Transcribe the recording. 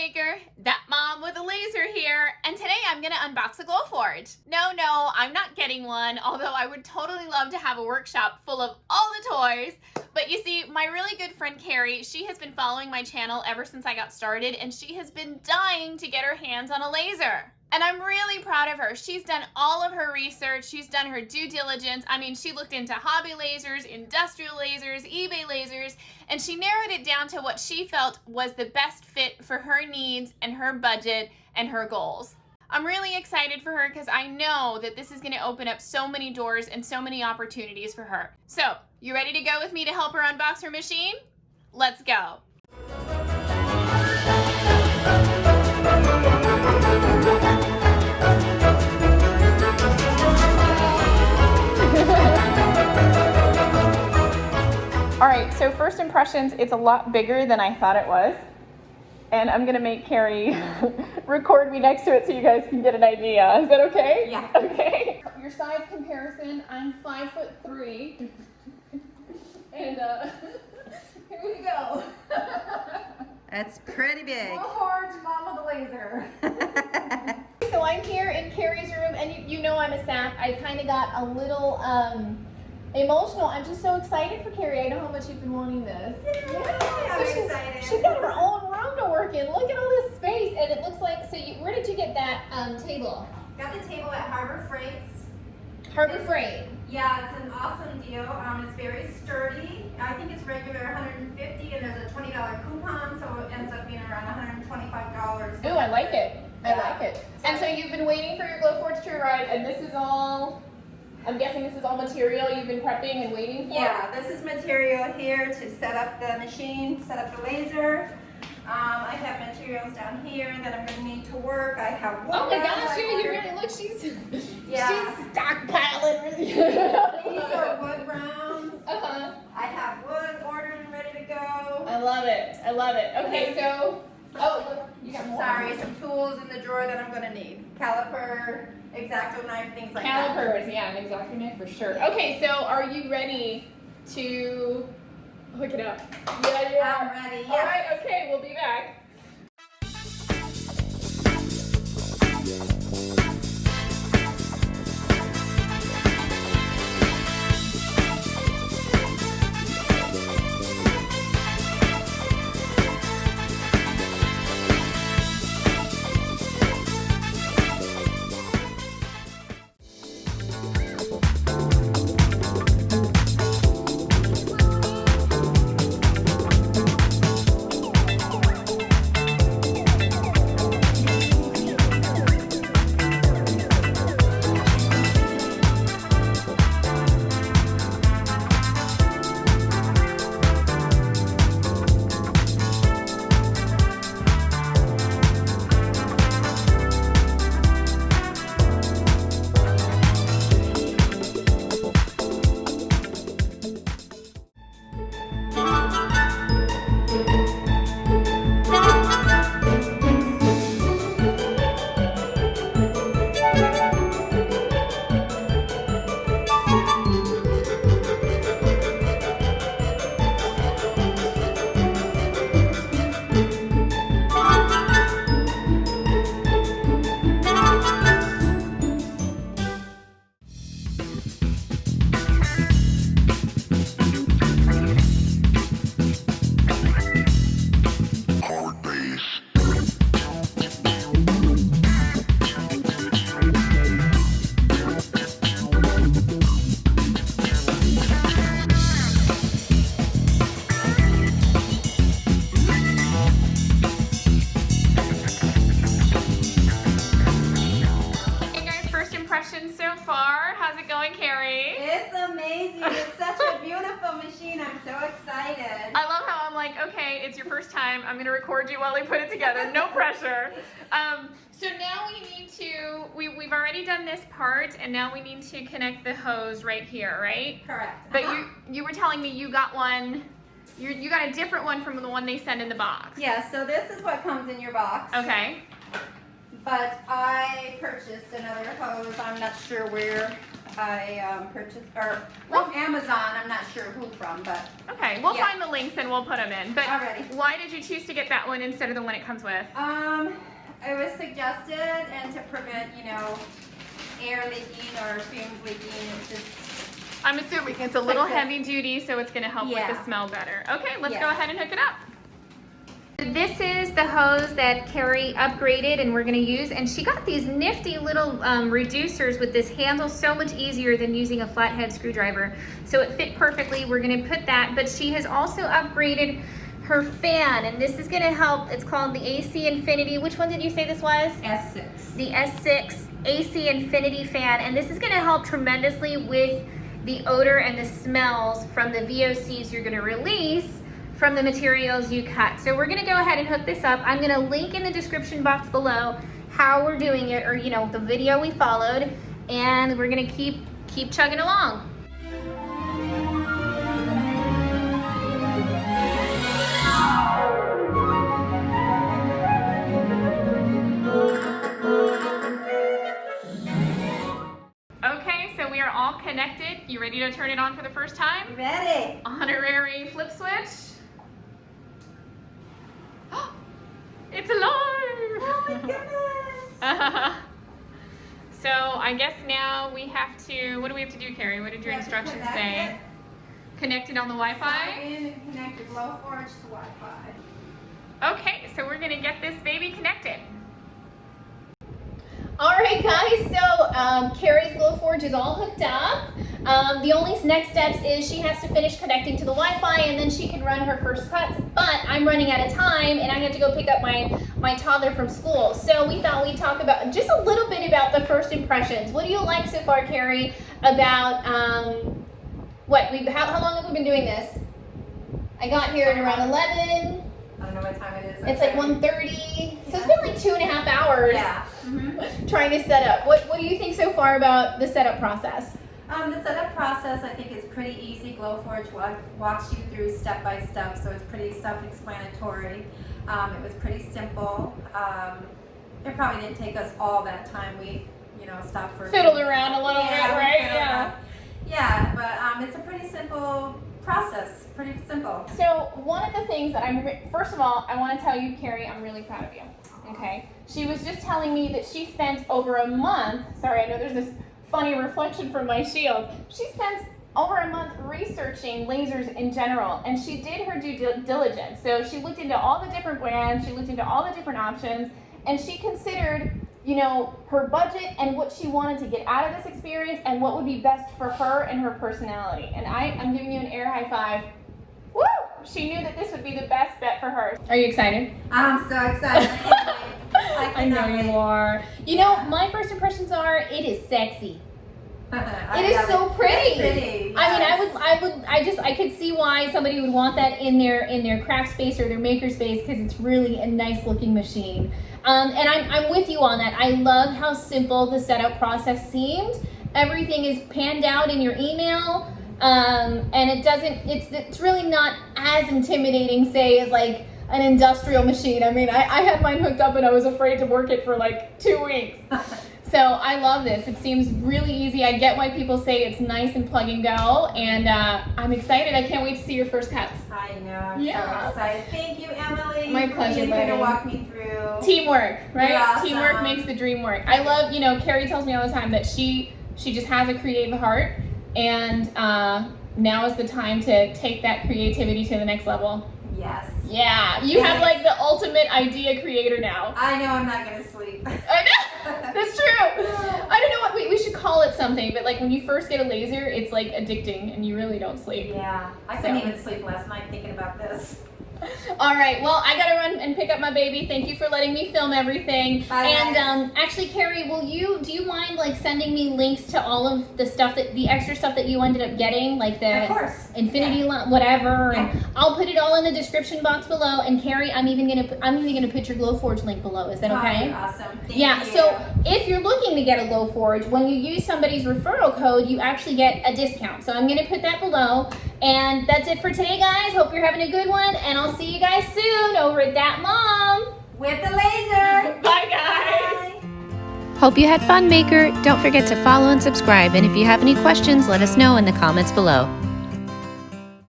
Maker, that mom with a laser here, and today I'm gonna unbox a Glowforge. No, I'm not getting one, although I would totally love to have a workshop full of all the toys. But you see, my really good friend Carrie, she has been following my channel ever since I got started, and she has been dying to get her hands on a laser. And I'm really proud of her. She's done all of her research. She's done her due diligence. I mean, she looked into hobby lasers, industrial lasers, eBay lasers, and she narrowed it down to what she felt was the best fit for her needs and her budget and her goals. I'm really excited for her because I know that this is going to open up so many doors and so many opportunities for her. So, you ready to go with me to help her unbox her machine? Let's go. All right, so first impressions, it's a lot bigger than I thought it was. And I'm gonna make Carrie record me next to it so you guys can get an idea. Is that okay? Yeah. Okay. Your size comparison, I'm 5'3". And here we go. That's pretty big. Glowforge, mama the laser. So I'm here in Carrie's room, and you know I'm a sap. I kind of got a little emotional. I'm just so excited for Carrie. I know how much you've been wanting this. Yeah, I'm excited. She's got her own room to work in. Look at all this space, and it looks like. So, where did you get that table? Got the table at Harbor Freight's. Harbor Freight. Yeah, it's an awesome deal. It's very sturdy. I think it's regular $150, and there's a $20 coupon, so it ends up being around $125. Ooh, I like it. I Yeah. like it. And so you've been waiting for your Glowforge to arrive, and this is all. I'm guessing this is all material you've been prepping and waiting for? Yeah, this is material here to set up the machine, set up the laser. I have materials down here that I'm going to need to work. I have wood. Oh my gosh, you really look. She's stockpiling. These are wood rounds. Uh-huh. I have wood ordered and ready to go. I love it. I love it. Okay, so look, you got more. Sorry, some tools in the drawer that I'm going to need. Caliper, X-Acto knife, things like that. Calipers, yeah, an X-Acto knife for sure. Okay, so are you ready to hook it up? Yeah, you are. I'm ready, yes. All right, okay, we'll be back. So far, how's it going, Carrie? It's amazing. It's such a beautiful machine. I'm so excited. I love how I'm like, okay, it's your first time. I'm gonna record you while I put it together. No pressure. So now we need to, we've already done this part, and now we need to connect the hose right here, right? Correct. But you were telling me you got one, you got a different one from the one they send in the box. Yeah, so this is what comes in your box. Okay. But I purchased another hose. I'm not sure where I purchased, or from Amazon. I'm not sure who from, but Okay, we'll yeah. find the links and we'll put them in. But Alrighty. why did you choose to get that one instead of the one it comes with? It was suggested, and to prevent, air leaking or fumes leaking. It's just, I'm assuming it's a little heavy duty, so it's going to help with Yeah. the smell better. Okay, let's Yeah. go ahead and hook it up. This is the hose that Carrie upgraded and we're going to use, and she got these nifty little reducers with this handle, so much easier than using a flathead screwdriver. So it fit perfectly. We're going to put that, but she has also upgraded her fan, and this is going to help. It's called the AC Infinity. Which one did you say this was? S6. The S6 AC Infinity fan, and this is going to help tremendously with the odor and the smells from the VOCs you're going to release from the materials you cut. So we're going to go ahead and hook this up. I'm going to link in the description box below how we're doing it, or the video we followed, and we're going to keep chugging along. Okay, so we are all connected. You ready to turn it on for the first time? Ready? Honorary flip switch. It's alive! Oh my goodness! So I guess now we have to, what do we have to do, Carrie? What did your instructions say? Connect it on the Wi-Fi? Plug in and connect your Glowforge to Wi-Fi. Okay, so we're gonna get this baby connected. All right, guys, so Carrie's Glowforge is all hooked up. The only next steps is she has to finish connecting to the Wi-Fi, and then she can run her first cuts, but I'm running out of time and I have to go pick up my toddler from school. So we thought we'd talk about just a little bit about the first impressions. What do you like so far, Carrie, about how long have we been doing this? I got here at around 11. I don't know what time it is. It's like 1:30, so it's been like 2.5 hours. Yeah. Trying to set up. What do you think so far about the setup process? The setup process, I think, is pretty easy. Glowforge walks you through step by step, so it's pretty self-explanatory. It was pretty simple. It probably didn't take us all that time. We, stopped for Fiddled around a little bit, right? Yeah. Yeah, but it's a pretty simple process. Pretty simple. So one of the things that first of all, I want to tell you, Carrie, I'm really proud of you. Okay. She was just telling me that she spent over a month. Sorry, I know there's this funny reflection from my shield. She spent over a month researching lasers in general, and she did her due diligence. So she looked into all the different brands, she looked into all the different options, and she considered, her budget and what she wanted to get out of this experience and what would be best for her and her personality. And I'm giving you an air high five. Woo! She knew that this would be the best bet for her. Are you excited? I'm so excited. I know you are. My first impressions are, it is sexy. It is so pretty. Pretty, yes. I could see why somebody would want that in their craft space or their maker space, because it's really a nice looking machine. And I'm with you on that. I love how simple the setup process seemed. Everything is panned out in your email, and it's really not as intimidating, say, as like an industrial machine. I mean, I had mine hooked up and I was afraid to work it for like 2 weeks. So I love this. It seems really easy. I get why people say it's nice and plug and go, and I'm excited. I can't wait to see your first cuts. I know. I'm Yeah. so excited. Thank you, Emily. My pleasure, for being here to buddy. walk me through. Teamwork, right? You're awesome. Teamwork makes the dream work. I love, Carrie tells me all the time that she just has a creative heart, and now is the time to take that creativity to the next level. Yes. Yeah, you have like the ultimate idea creator now. I know I'm not going to sleep. I know. That's true. I don't know what we should call it something, but like when you first get a laser, it's like addicting and you really don't sleep. Yeah. I couldn't even sleep last night thinking about this. All right, well, I gotta run and pick up my baby. Thank you for letting me film everything. Bye, and guys. Actually, Carrie, do you mind like sending me links to all of the extra stuff that you ended up getting, like the Of course. Infinity whatever, Yeah. and I'll put it all in the description box below. And Carrie, I'm even gonna put your Glowforge link below. Is that okay? Oh, awesome. Thank Yeah, you. so if you're looking to get a Glowforge, when you use somebody's referral code, you actually get a discount. So I'm going to put that below. And that's it for today, guys. Hope you're having a good one, and I'll see you guys soon over at That Mom. With the laser. Bye, guys. Bye. Hope you had fun, Maker. Don't forget to follow and subscribe, and if you have any questions, let us know in the comments below.